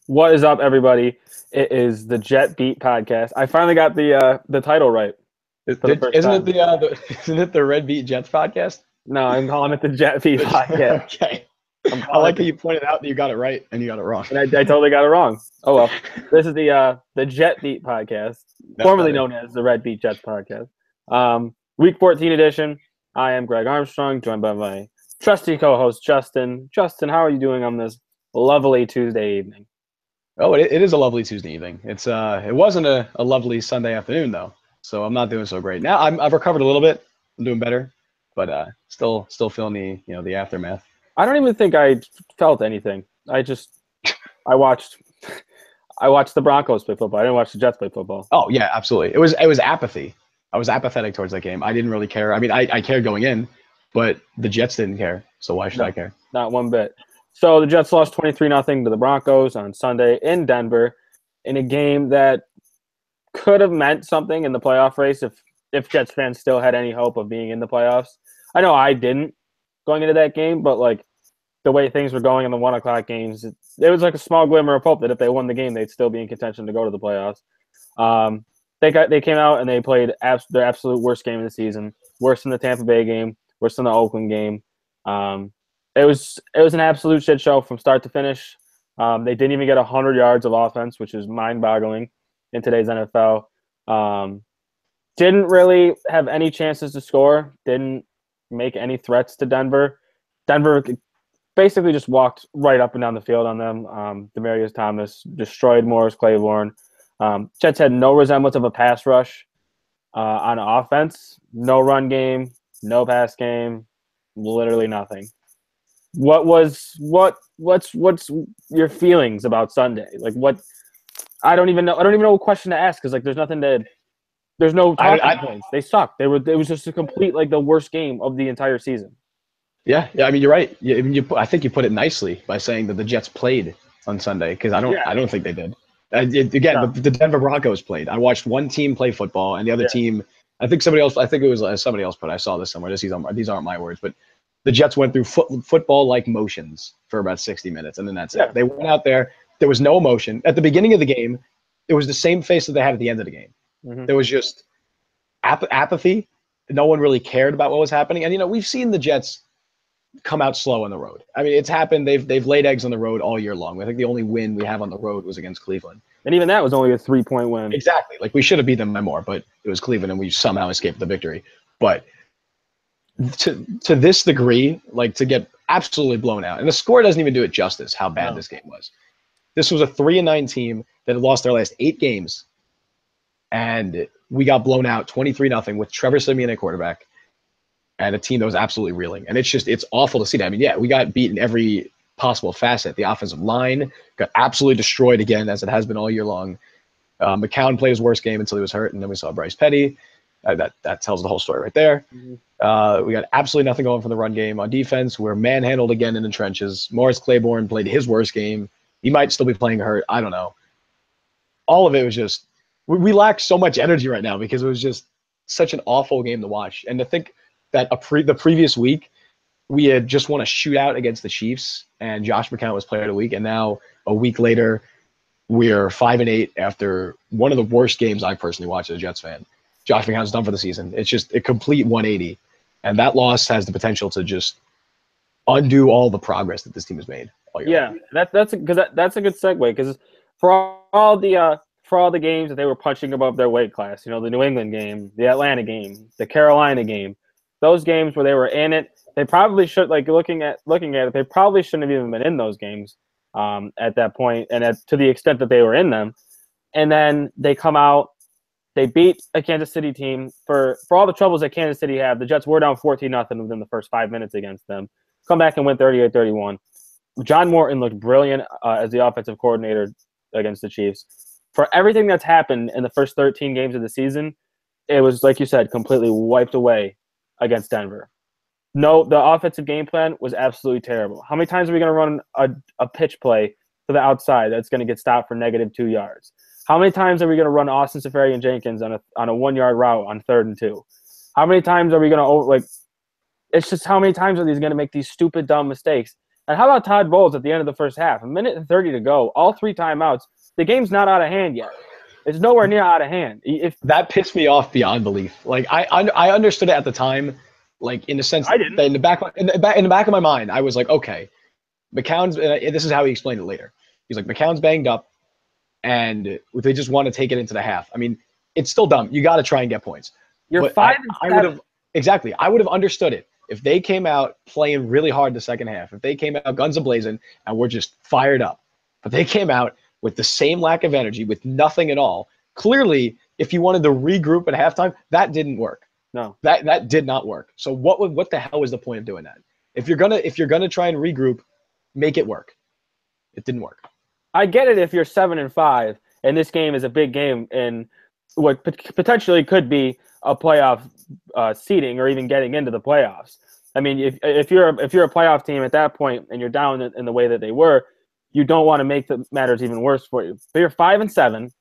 What is up, everybody? It is the Jet Beat podcast. I finally got the title right for the first Isn't it time. the isn't it the Red Beat Jets podcast? No, I'm calling it the Jet Beat podcast. Okay. I'm I calling like it, how you pointed out that you got it right and you got it wrong. and I totally got it wrong. Oh well. This is the Jet Beat podcast, That's formerly better. known as the Red Beat Jets podcast. Week 14 edition. I am Greg Armstrong, joined by my trusty co-host Justin. Justin, how are you doing on this lovely Tuesday evening? Oh, it is a lovely Tuesday evening. It wasn't a lovely Sunday afternoon though, so I'm not doing so great. Now I've recovered a little bit. I'm doing better, but still feeling the aftermath. I don't even think I felt anything. I watched I watched the Broncos play football. I didn't watch the Jets play football. Oh yeah, absolutely. It was apathy. I was apathetic towards that game. I didn't really care. I mean, I cared going in, but the Jets didn't care. So why should No, I care? not one bit. So the Jets lost 23-0 to the Broncos on Sunday in Denver in a game that could have meant something in the playoff race if Jets fans still had any hope of being in the playoffs. I know I didn't going into that game, but like the way things were going in the 1 o'clock games, it was like a small glimmer of hope that if they won the game, they'd still be in contention to go to the playoffs. They came out and they played their absolute worst game of the season, worse than the Tampa Bay game, worse than the Oakland game. It was an absolute shit show from start to finish. They didn't even get 100 yards of offense, which is mind-boggling in today's NFL. Didn't really have any chances to score. Didn't make any threats to Denver. Denver basically just walked right up and down the field on them. Demaryius Thomas destroyed Morris Claiborne. Jets had no resemblance of a pass rush on offense. No run game, no pass game, literally nothing. What's your feelings about Sunday? Like what? I don't even know what question to ask because like there's no talking points. They sucked. It was just a complete like the worst game of the entire season. Yeah. I mean, you're right. I think you put it nicely by saying that the Jets played on Sunday because I don't think they did. Again, No. the Denver Broncos played. I watched one team play football, and the other team. I think somebody else. I think it was somebody else. But I saw this somewhere. These aren't my words, but the Jets went through football-like motions for about 60 minutes, and then that's it. They went out there. There was no emotion at the beginning of the game. It was the same face that they had at the end of the game. Mm-hmm. There was just apathy. No one really cared about what was happening, and we've seen the Jets come out slow on the road. I mean, it's happened. They've laid eggs on the road all year long. I think the only win we have on the road was against Cleveland. And even that was only a 3-point win. Exactly. Like we should have beat them by more, but it was Cleveland and we somehow escaped the victory. But to this degree, like to get absolutely blown out. And the score doesn't even do it justice how bad this game was. This was a 3-9 team that had lost their last 8 games. And we got blown out 23-0 with Trevor Siemian at quarterback. And a team that was absolutely reeling. And it's awful to see that. I mean, yeah, we got beat in every possible facet. The offensive line got absolutely destroyed again, as it has been all year long. McCown played his worst game until he was hurt, and then we saw Bryce Petty. That tells the whole story right there. Mm-hmm. We got absolutely nothing going for the run game. On defense, we're manhandled again in the trenches. Morris Claiborne played his worst game. He might still be playing hurt. I don't know. All of it was just we lack so much energy right now because it was just such an awful game to watch. And to think that the previous week we had just won a shootout against the Chiefs and Josh McCown was player of the week, and now a week later we're 5-8 after one of the worst games I've personally watched as a Jets fan. Josh McCown's done for the season. It's just a complete 180, and that loss has the potential to just undo all the progress that this team has made all year long. That's a good segue because for all the games that they were punching above their weight class, the New England game, the Atlanta game, the Carolina game, those games where they were in it, they probably should, like looking at it, they probably shouldn't have even been in those games at that point, and to the extent that they were in them. And then they come out, they beat a Kansas City team for all the troubles that Kansas City had. The Jets were down 14-0 within the first 5 minutes against them. Come back and win 38-31. John Morton looked brilliant as the offensive coordinator against the Chiefs. For everything that's happened in the first 13 games of the season, it was, like you said, completely wiped away against Denver. No, the offensive game plan was absolutely terrible. How many times are we going to run a pitch play to the outside that's going to get stopped for -2 yards? How many times are we going to run Austin Seferian-Jenkins on a 1-yard route on 3rd and 2? How many times are we going to it's just how many times are these going to make these stupid, dumb mistakes? And how about Todd Bowles at the end of the first half? A minute and 30 to go, all 3 timeouts. The game's not out of hand yet. It's nowhere near out of hand. If That pissed me off beyond belief. Like I understood it at the time, like in the sense I didn't. that in the back of my mind, I was like, okay, McCown's. This is how he explained it later. He's like, McCown's banged up, and they just want to take it into the half. I mean, it's still dumb. You got to try and get points. You're But 5 I and would 7. have exactly. I would have understood it if they came out playing really hard the second half. If they came out guns a-blazing and were just fired up, but they came out with the same lack of energy, with nothing at all. Clearly, if you wanted to regroup at halftime, that didn't work. No. That did not work. So what the hell was the point of doing that? If you're gonna try and regroup, make it work. It didn't work. I get it if you're 7 and 5, and this game is a big game in what potentially could be a playoff seeding or even getting into the playoffs. I mean, if you're a playoff team at that point and you're down in the way that they were, you don't want to make the matters even worse for you. But you're 5 and 7.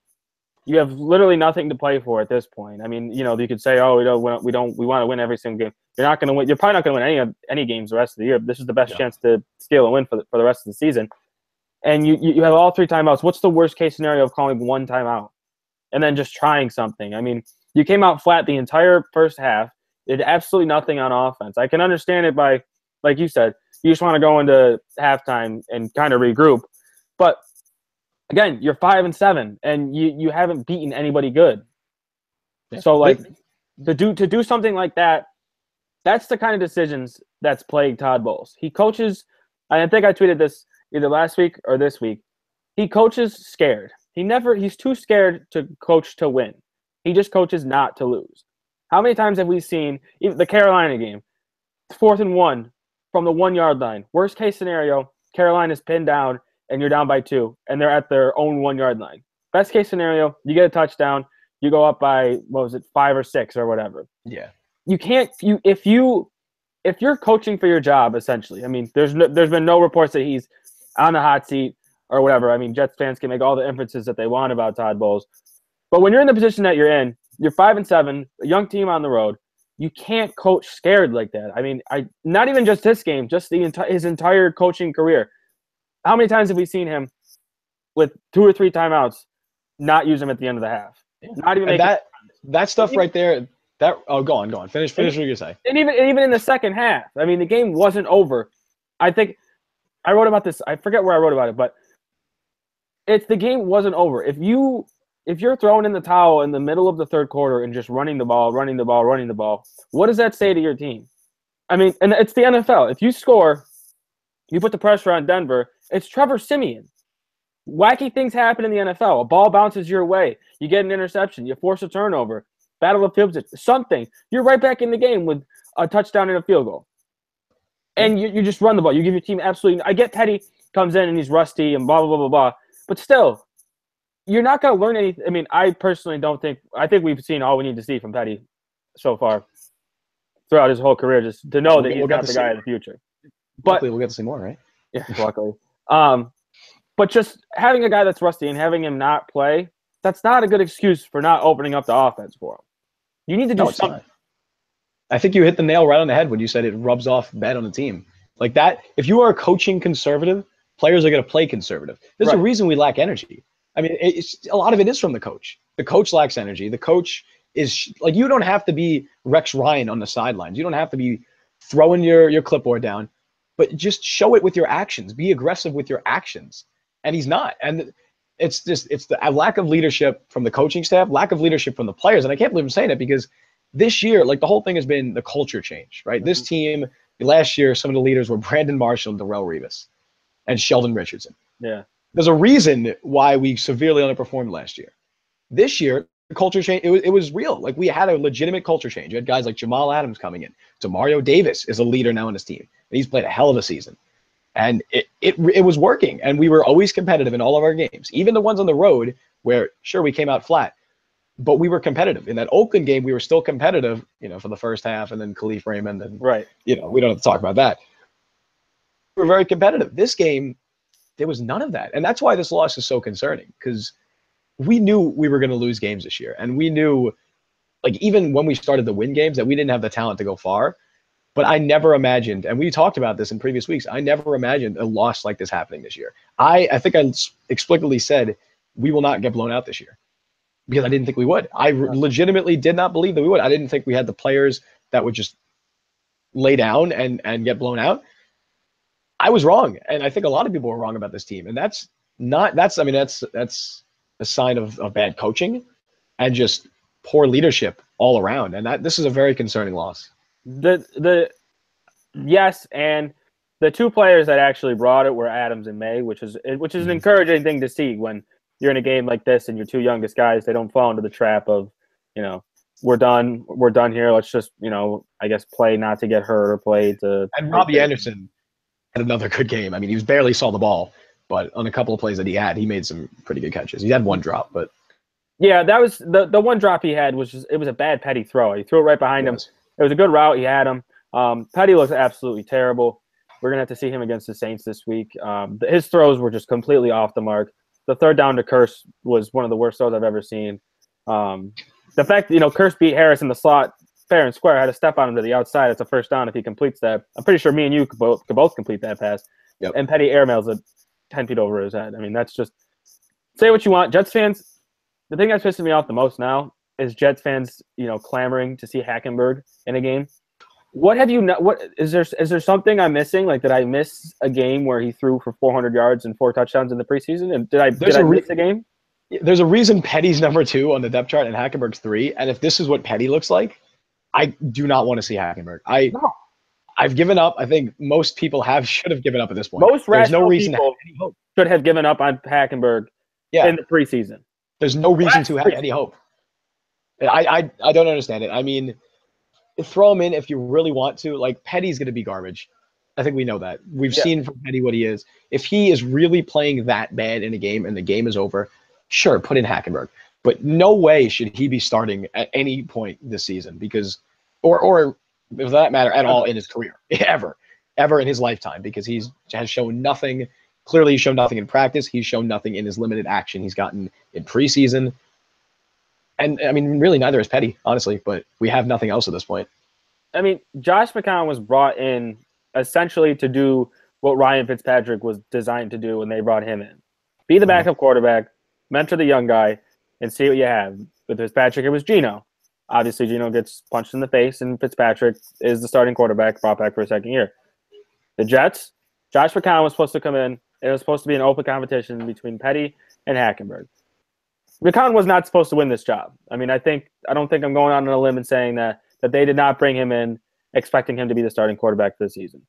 You have literally nothing to play for at this point. I mean, you know, you could say, "Oh, we want to win every single game." You're not going to win. You're probably not going to win any games the rest of the year. But this is the best chance to steal a win for the rest of the season. And you have all 3 timeouts. What's the worst case scenario of calling 1 timeout and then just trying something? I mean, you came out flat the entire first half. Did absolutely nothing on offense. I can understand it by, like you said, you just want to go into halftime and kind of regroup. But again, you're 5 and 7, and you haven't beaten anybody good. Yeah. So like to do something like that, that's the kind of decisions that's plagued Todd Bowles. He coaches. I think I tweeted this either last week or this week. He coaches scared. He's too scared to coach to win. He just coaches not to lose. How many times have we seen even the Carolina game, 4th and 1 from the 1 yard line? Worst case scenario, Carolina's pinned down and you're down by 2 and they're at their own 1 yard line. Best case scenario, you get a touchdown, you go up by 5 or 6 or whatever. Yeah. You can't if you're coaching for your job, essentially. I mean, there's been no reports that he's on the hot seat or whatever. I mean, Jets fans can make all the inferences that they want about Todd Bowles. But when you're in the position that you're in, you're 5 and 7, a young team on the road. You can't coach scared like that. I mean, not even just this game, just his entire coaching career. How many times have we seen him with 2 or 3 timeouts not use them at the end of the half? Not even that stuff right there. Go on. Finish what you say. And even in the second half, I mean, the game wasn't over. I think I wrote about this. I forget where I wrote about it, but the game wasn't over. If you're throwing in the towel in the middle of the third quarter and just running the ball, what does that say to your team? I mean, and it's the NFL. If you score, you put the pressure on Denver. It's Trevor Siemian. Wacky things happen in the NFL. A ball bounces your way. You get an interception. You force a turnover. Battle of field position. Something. You're right back in the game with a touchdown and a field goal. And you just run the ball. You give your team absolutely – I get Petty comes in and he's rusty and blah, blah, blah, blah, blah. But still, you're not going to learn anything. I mean, I personally don't think – I think we've seen all we need to see from Petty so far throughout his whole career, just to know that he's not the guy of the future. But hopefully we'll get to see more, right? Yeah, luckily. But just having a guy that's rusty and having him not play, that's not a good excuse for not opening up the offense for him. You need to do something. I think you hit the nail right on the head when you said it rubs off bad on the team. Like that, if you are a coaching conservative, players are going to play conservative. There's a reason we lack energy. I mean, a lot of it is from the coach. The coach lacks energy. The coach is like, you don't have to be Rex Ryan on the sidelines. You don't have to be throwing your clipboard down, but just show it with your actions. Be aggressive with your actions. And he's not. And it's the lack of leadership from the coaching staff, lack of leadership from the players. And I can't believe I'm saying it because this year, like the whole thing has been the culture change, right? Mm-hmm. This team, last year, some of the leaders were Brandon Marshall and Darrelle Revis and Sheldon Richardson. Yeah. There's a reason why we severely underperformed last year. This year, the culture change, it was real. Like we had a legitimate culture change. You had guys like Jamal Adams coming in. Demario Davis is a leader now in his team. And he's played a hell of a season. And it was working. And we were always competitive in all of our games. Even the ones on the road where, sure, we came out flat. But we were competitive. In that Oakland game, we were still competitive, for the first half, and then Khalif Raymond. And, we don't have to talk about that. We were very competitive. This game, there was none of that. And that's why this loss is so concerning, because we knew we were going to lose games this year. And we knew, like, even when we started to win games, that we didn't have the talent to go far. But I never imagined, and we talked about this in previous weeks, I never imagined a loss like this happening this year. I think I explicitly said we will not get blown out this year because I didn't think we would. I legitimately did not believe that we would. I didn't think we had the players that would just lay down and get blown out. I was wrong, and I think a lot of people were wrong about this team, and that's a sign of bad coaching and just poor leadership all around, and this is a very concerning loss. Yes, and the two players that actually brought it were Adams and May, which is an encouraging thing to see when you're in a game like this and your two youngest guys, they don't fall into the trap of, we're done here. Let's just, I guess play not to get hurt or play to. And Robbie Anderson had another good game. I mean, he barely saw the ball, but on a couple of plays that he made some pretty good catches. He had one drop, but yeah, that was the one drop he had was it was a bad Petty throw. He threw it right behind him. It was a good route. He had him. Petty looks absolutely terrible. We're going to have to see him against the Saints this week. His throws were just completely off the mark. The third down to Kearse was one of the worst throws I've ever seen. The fact that, Kearse beat Harris in the slot fair and square, had to step on him to the outside. It's a first down if he completes that. I'm pretty sure me and you could both complete that pass. Yep. And Petty airmails it 10 feet over his head. I mean, that's just – say what you want. Jets fans, the thing that's pissing me off the most now is Jets fans, clamoring to see Hackenberg in a game. What have you not? What is there something I'm missing? Like, did I miss a game where he threw for 400 yards and 4 touchdowns in the preseason? And did I miss a game? There's a reason Petty's number 2 on the depth chart and Hackenberg's 3. And if this is what Petty looks like, I do not want to see Hackenberg. I've given up. I think most people should have given up at this point. Most rational people should have given up on Hackenberg in the preseason. There's no reason to have any hope. I don't understand it. I mean, throw him in if you really want to. Like, Petty's going to be garbage. I think we know that. We've seen from Petty what he is. If he is really playing that bad in a game and the game is over, sure, put in Hackenberg. But no way should he be starting at any point this season because, or for that matter, at all in his career, ever in his lifetime, because has shown nothing. Clearly, he's shown nothing in practice. He's shown nothing in his limited action he's gotten in preseason. And, I mean, really, neither is Petty, honestly, but we have nothing else at this point. I mean, Josh McCown was brought in essentially to do what Ryan Fitzpatrick was designed to do when they brought him in. Be the backup quarterback, mentor the young guy, and see what you have. With Fitzpatrick, it was Geno. Obviously, Geno gets punched in the face, and Fitzpatrick is the starting quarterback, brought back for a second year. The Jets, Josh McCown was supposed to come in. It was supposed to be an open competition between Petty and Hackenberg. McCown was not supposed to win this job. I mean, I don't think I'm going out on a limb and saying that they did not bring him in expecting him to be the starting quarterback for the season.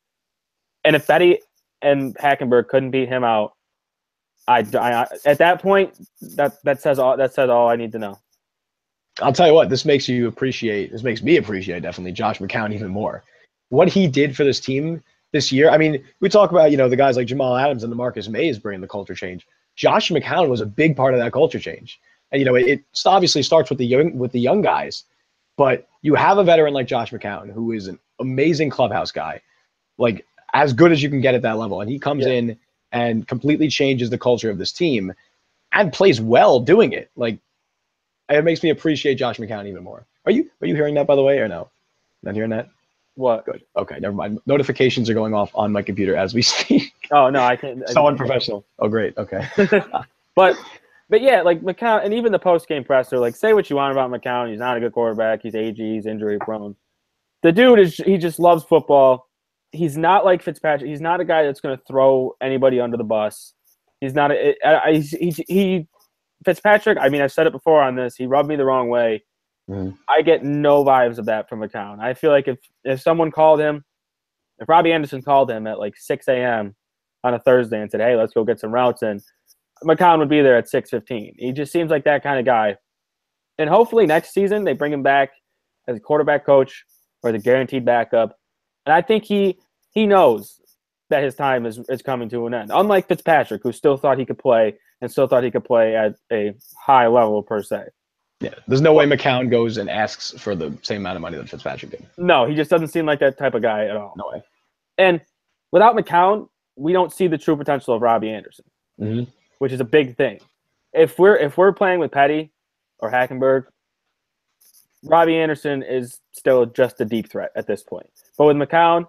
And if Petty and Hackenberg couldn't beat him out, I at that point, that says all I need to know. I'll tell you what, this makes me appreciate definitely Josh McCown even more. What he did for this team this year. I mean, we talk about, the guys like Jamal Adams and DeMarcus Mays bringing the culture change. Josh McCown was a big part of that culture change. And, it obviously starts with the young guys, but you have a veteran like Josh McCown, who is an amazing clubhouse guy, like as good as you can get at that level. And he comes in and completely changes the culture of this team and plays well doing it. Like, it makes me appreciate Josh McCown even more. Are you hearing that, by the way, or no? Not hearing that? What? Good. Okay, never mind. Notifications are going off on my computer as we speak. Oh, no, I can't. So unprofessional. Oh, great. Okay. But yeah, like McCown, and even the post-game presser, like, say what you want about McCown. He's not a good quarterback. He's aging. He's injury-prone. The dude he just loves football. He's not like Fitzpatrick. He's not a guy that's going to throw anybody under the bus. He's not Fitzpatrick, I mean, I've said it before on this. He rubbed me the wrong way. Mm-hmm. I get no vibes of that from McCown. I feel like if someone called him, if Robbie Anderson called him at like 6 a.m. on a Thursday and said, hey, let's go get some routes in, McCown would be there at 6:15. He just seems like that kind of guy. And hopefully next season they bring him back as a quarterback coach or the guaranteed backup. And I think he knows that his time is coming to an end. Unlike Fitzpatrick, who still thought he could play and still thought he could play at a high level per se. Yeah, there's no way McCown goes and asks for the same amount of money that Fitzpatrick did. No, he just doesn't seem like that type of guy at all. No way. And without McCown, we don't see the true potential of Robbie Anderson, which is a big thing. If we're playing with Petty or Hackenberg, Robbie Anderson is still just a deep threat at this point. But with McCown,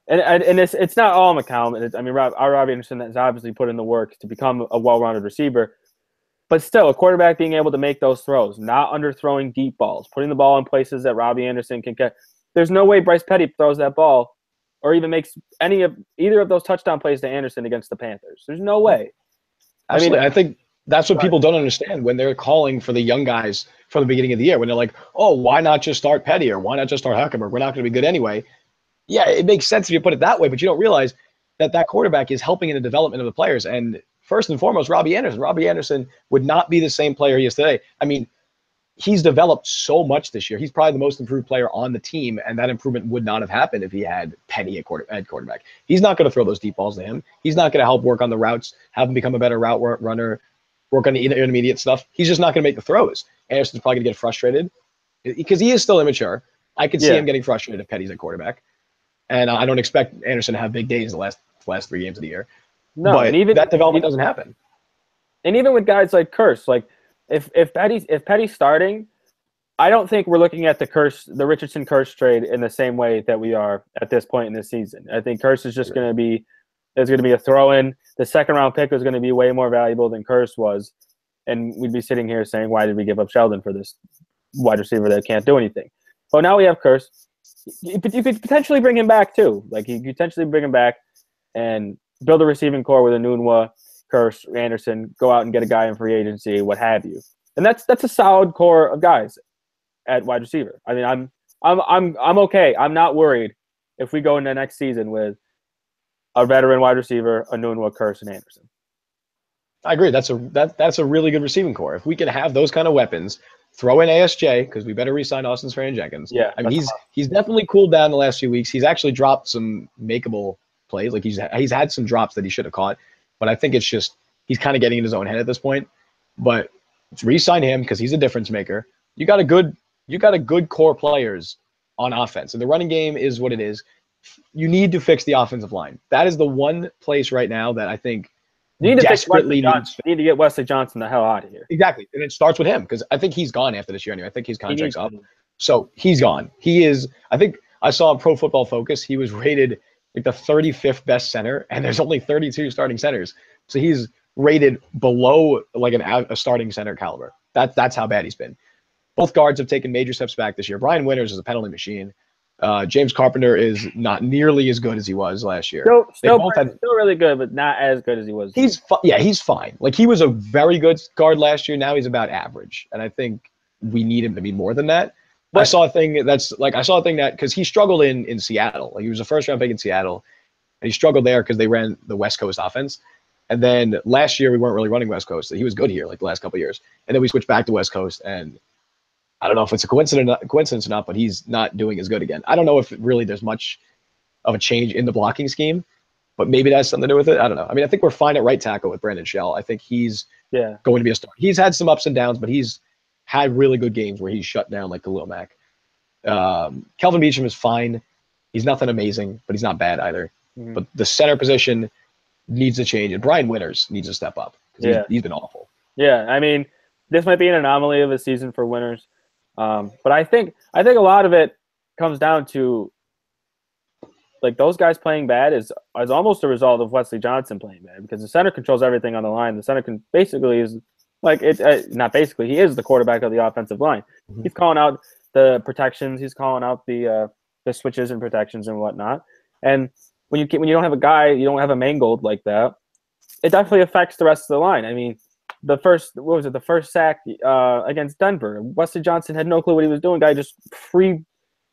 and it's not all McCown. I mean, Robbie Anderson has obviously put in the work to become a well-rounded receiver. But still, a quarterback being able to make those throws, not underthrowing deep balls, putting the ball in places that Robbie Anderson can catch. There's no way Bryce Petty throws that ball or even makes either of those touchdown plays to Anderson against the Panthers. There's no way. Absolutely. I think that's what people don't understand when they're calling for the young guys from the beginning of the year. When they're like, oh, why not just start Petty or why not just start Hackenberg? We're not going to be good anyway. Yeah, it makes sense if you put it that way, but you don't realize that quarterback is helping in the development of the players. And first and foremost, Robbie Anderson. Robbie Anderson would not be the same player he is today. I mean, he's developed so much this year. He's probably the most improved player on the team, and that improvement would not have happened if he had Petty at quarterback. He's not going to throw those deep balls to him. He's not going to help work on the routes, have him become a better route runner, work on the intermediate stuff. He's just not going to make the throws. Anderson's probably going to get frustrated because he is still immature. I could see him getting frustrated if Petty's at quarterback. And I don't expect Anderson to have big days the last 3 games of the year. No, but and even that development doesn't happen. And even with guys like Kearse, like if Petty's starting, I don't think we're looking at the Richardson Kearse trade in the same way that we are at this point in this season. I think Kearse is just going to be a throw-in. The second round pick is going to be way more valuable than Kearse was, and we'd be sitting here saying, why did we give up Sheldon for this wide receiver that can't do anything? But now we have Kearse. You could potentially bring him back too. Like you could potentially bring him back and build a receiving core with Enunwa, Kearse, Anderson, go out and get a guy in free agency, what have you. And that's a solid core of guys at wide receiver. I mean, I'm okay. I'm not worried if we go into next season with a veteran wide receiver, Enunwa, Kearse, and Anderson. I agree. That's a really good receiving core. If we can have those kind of weapons, throw in ASJ because we better re-sign Austin Swearinger-Jenkins. Yeah, I mean he's definitely cooled down the last few weeks. He's actually dropped some makeable plays. Like he's had some drops that he should have caught, but I think it's just he's kind of getting in his own head at this point. But re-sign him because he's a difference maker. You got a good core players on offense, and the running game is what it is. You need to fix the offensive line. That is the one place right now that I think you need to desperately need to get Wesley Johnson the hell out of here. Exactly, and it starts with him because I think he's gone after this year anyway. I think his contract's up, so he's gone. He is. I think I saw on Pro Football Focus he was rated like the 35th best center, and there's only 32 starting centers, so he's rated below like a starting center caliber. That's how bad he's been. Both guards have taken major steps back this year. Brian Winters is a penalty machine. James Carpenter is not nearly as good as he was last year. Still really good, but not as good as he was. He's fine. Like he was a very good guard last year. Now he's about average, and I think we need him to be more than that. But I saw a thing that because he struggled in Seattle. Like he was a first round pick in Seattle, and he struggled there because they ran the West Coast offense. And then last year we weren't really running West Coast. So he was good here like the last couple of years, and then we switched back to West Coast and. I don't know if it's a coincidence or not, but he's not doing as good again. I don't know if really there's much of a change in the blocking scheme, but maybe that has something to do with it. I don't know. I mean, I think we're fine at right tackle with Brandon Shell. I think he's going to be a star. He's had some ups and downs, but he's had really good games where he's shut down like Khalil Mack. Kelvin Beachum is fine. He's nothing amazing, but he's not bad either. Mm-hmm. But the center position needs to change, and Brian Winters needs to step up because he's been awful. Yeah, I mean, this might be an anomaly of a season for Winters. But I think a lot of it comes down to like those guys playing bad is almost a result of Wesley Johnson playing bad because the center controls everything on the line. The center can basically is like not basically he is the quarterback of the offensive line. Mm-hmm. He's calling out the protections. He's calling out the switches and protections and whatnot. And when you don't have a guy, you don't have a Mangold like that. It definitely affects the rest of the line. I mean. The first sack against Denver. Wesley Johnson had no clue what he was doing. Guy just free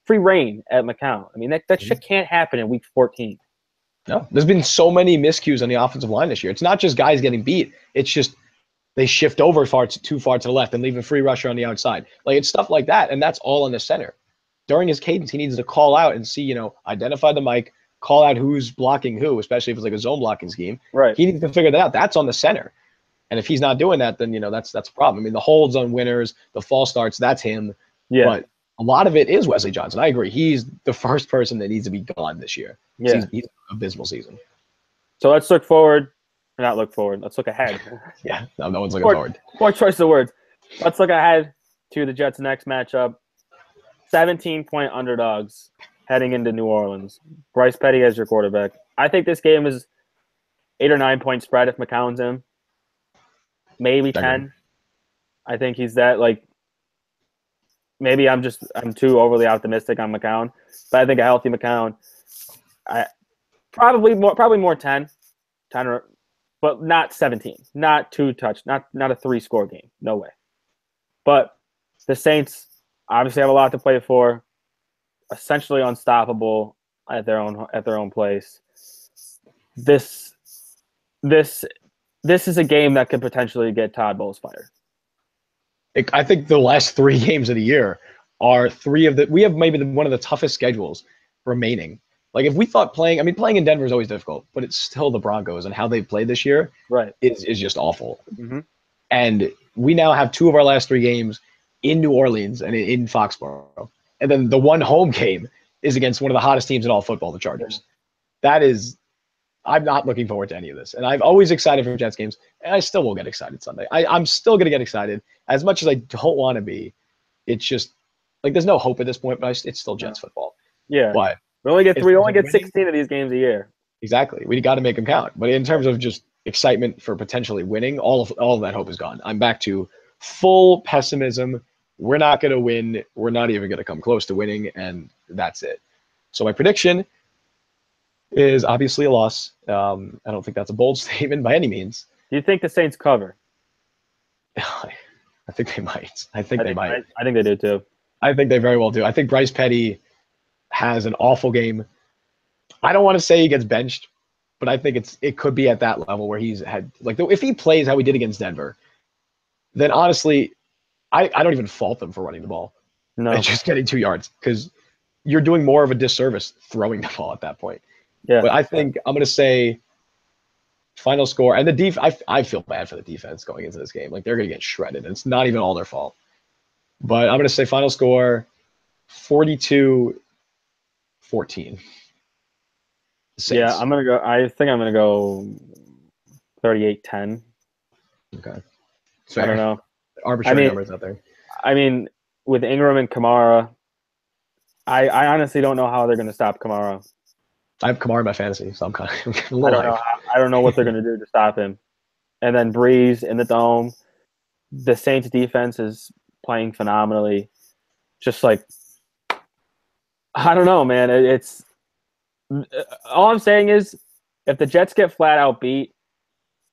reign at McCown. I mean, that shit can't happen in week 14. No, there's been so many miscues on the offensive line this year. It's not just guys getting beat. It's just they shift over too far to the left and leave a free rusher on the outside. Like it's stuff like that, and that's all on the center. During his cadence, he needs to call out and see, identify the mic, call out who's blocking who, especially if it's like a zone blocking scheme. Right. He needs to figure that out. That's on the center. And if he's not doing that, then that's a problem. I mean, the holds on Winters, the false starts, that's him. Yeah. But a lot of it is Wesley Johnson. I agree. He's the first person that needs to be gone this year. Yeah. He's an abysmal season. So let's look forward. Not look forward. Let's look ahead. Yeah. No one's looking forward. Poor choice of words. Let's look ahead to the Jets' next matchup. 17-point underdogs heading into New Orleans. Bryce Petty as your quarterback. I think this game is 8 or 9 point spread if McCown's in. Maybe 10. I think he's that maybe I'm too overly optimistic on McCown, but I think a healthy McCown, probably more 10 or, but not 17, not not a 3-score game, no way. But the Saints obviously have a lot to play for, essentially unstoppable at their own place. This is a game that could potentially get Todd Bowles fired. I think the last 3 games of the year are we have maybe one of the toughest schedules remaining. Like if we thought playing in Denver is always difficult, but it's still the Broncos, and how they've played this year is just awful. Mm-hmm. And we now have 2 of our last 3 games in New Orleans and in Foxborough. And then the one home game is against one of the hottest teams in all football, the Chargers. I'm not looking forward to any of this. And I'm always excited for Jets games, and I still will get excited Sunday. I'm still going to get excited. As much as I don't want to be, it's just, there's no hope at this point, but it's still Jets football. Yeah. But we only get 16 of these games a year. Exactly. We got to make them count. But in terms of just excitement for potentially winning, all of that hope is gone. I'm back to full pessimism. We're not going to win. We're not even going to come close to winning, and that's it. So my prediction is obviously a loss. I don't think that's a bold statement by any means. Do you think the Saints cover? I think they might. I think they might. I think they do too. I think they very well do. I think Bryce Petty has an awful game. I don't want to say he gets benched, but I think it could be at that level where he's had if he plays how he did against Denver, then honestly, I don't even fault them for running the ball. No, and just getting 2 yards, because you're doing more of a disservice throwing the ball at that point. Yeah. But I think I'm going to say final score, and I feel bad for the defense going into this game. They're going to get shredded, and it's not even all their fault. But I'm going to say final score 42-14. Yeah, I'm going to go. I think I'm going to go 38-10. Okay. I don't know. Arbitrary numbers out there. I mean, with Ingram and Kamara, I honestly don't know how they're going to stop Kamara. I have Kamara in my fantasy, so I'm kind of I don't know what they're going to do to stop him. And then Breeze in the dome. The Saints defense is playing phenomenally. Just I don't know, man. It's all I'm saying is, if the Jets get flat out beat,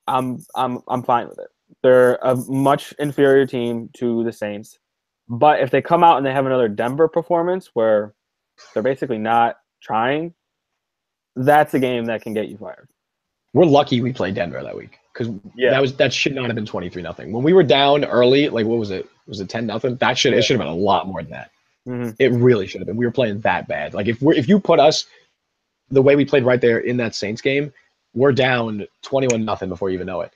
I'm fine with it. They're a much inferior team to the Saints. But if they come out and they have another Denver performance where they're basically not trying, that's a game that can get you fired. We're lucky we played Denver that week, because that should not have been 23-0. When we were down early, what was it? Was it 10-0? It should have been a lot more than that. Mm-hmm. It really should have been. We were playing that bad. If you put us the way we played right there in that Saints game, we're down 21-0 before you even know it,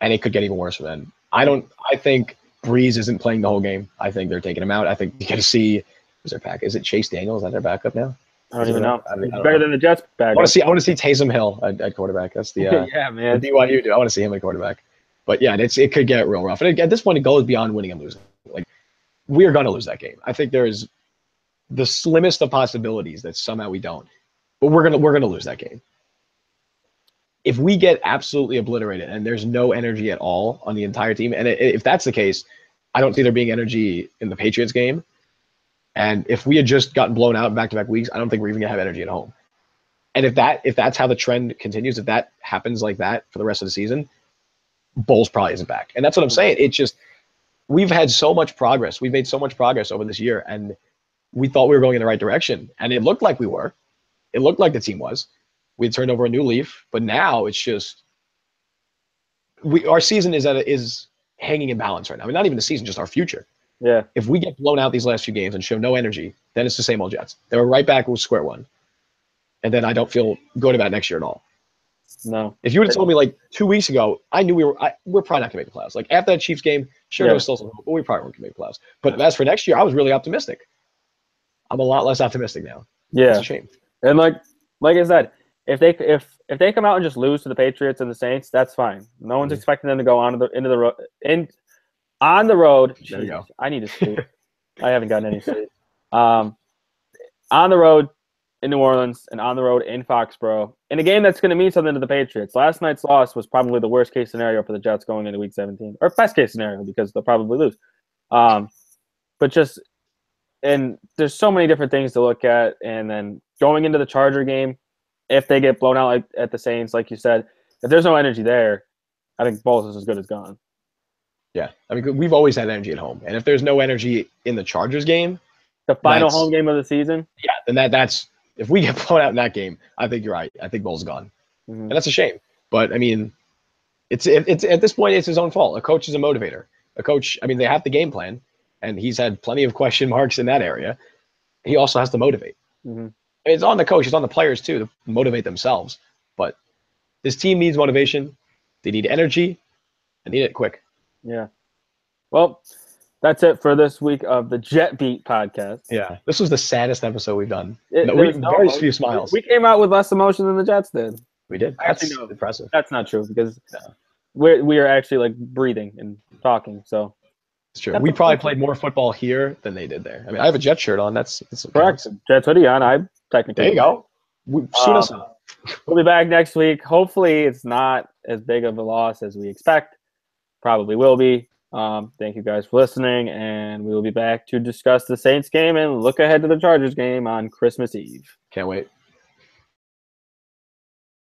and it could get even worse from then. I think Breeze isn't playing the whole game. I think they're taking him out. I think you got to see. Is their back? Is it Chase Daniel? Is that their backup now? I don't even know. It's better than the Jets backup. I want to see Taysom Hill at quarterback. That's the yeah, man. The BYU dude. I want to see him at quarterback. But yeah, it could get real rough. And at this point, it goes beyond winning and losing. We are going to lose that game. I think there is the slimmest of possibilities that somehow we don't. But we're gonna lose that game. If we get absolutely obliterated and there's no energy at all on the entire team, and if that's the case, I don't see there being energy in the Patriots game. And if we had just gotten blown out in back-to-back weeks, I don't think we're even gonna have energy at home. And if that's how the trend continues, if that happens like that for the rest of the season, Bowles probably isn't back. And that's what I'm saying. It's just, we've had so much progress. We've made so much progress over this year, and we thought we were going in the right direction. And it looked like we were. It looked like the team was. We had turned over a new leaf, but now it's just our season is hanging in balance right now. I mean, not even the season, just our future. Yeah. If we get blown out these last few games and show no energy, then it's the same old Jets. They were right back with square one. And then I don't feel good about next year at all. No. If you would have told me 2 weeks ago, I knew we're probably not going to make the playoffs. After that Chiefs game, sure, there was still some hope, but we probably weren't going to make the playoffs. But as for next year, I was really optimistic. I'm a lot less optimistic now. Yeah. It's a shame. And like I said, if they come out and just lose to the Patriots and the Saints, that's fine. No one's expecting them to go on the road. There you go. I need to sleep. I haven't gotten any sleep. On the road in New Orleans and on the road in Foxborough in a game that's going to mean something to the Patriots. Last night's loss was probably the worst case scenario for the Jets going into Week 17, or best case scenario because they'll probably lose. But just and there's so many different things to look at, and then going into the Charger game, if they get blown out at the Saints, like you said, if there's no energy there, I think Bowles is as good as gone. Yeah, I mean, we've always had energy at home, and if there's no energy in the Chargers game, the final home game of the season, yeah, then that's if we get blown out in that game, I think you're right. I think Bowles is gone, and that's a shame. But I mean, it's at this point, it's his own fault. A coach is a motivator. A coach, I mean, they have the game plan, and he's had plenty of question marks in that area. He also has to motivate. Mm-hmm. It's on the coach, it's on the players too to motivate themselves. But this team needs motivation. They need energy. They need it quick. Yeah. Well, that's it for this week of the Jet Beat podcast. Yeah, this was the saddest episode we've done. Very few smiles. We came out with less emotion than the Jets did. We did. That's impressive. That's not true because we are actually like breathing and talking. So it's true. We probably played more football here than they did there. I mean, I have a Jet shirt on. That's correct. Jets hoodie on. I technically. There you go. Shoot us up. We'll be back next week. Hopefully, it's not as big of a loss as we expect. Probably will be. Thank you guys for listening, and we will be back to discuss the Saints game and look ahead to the Chargers game on Christmas Eve. Can't wait.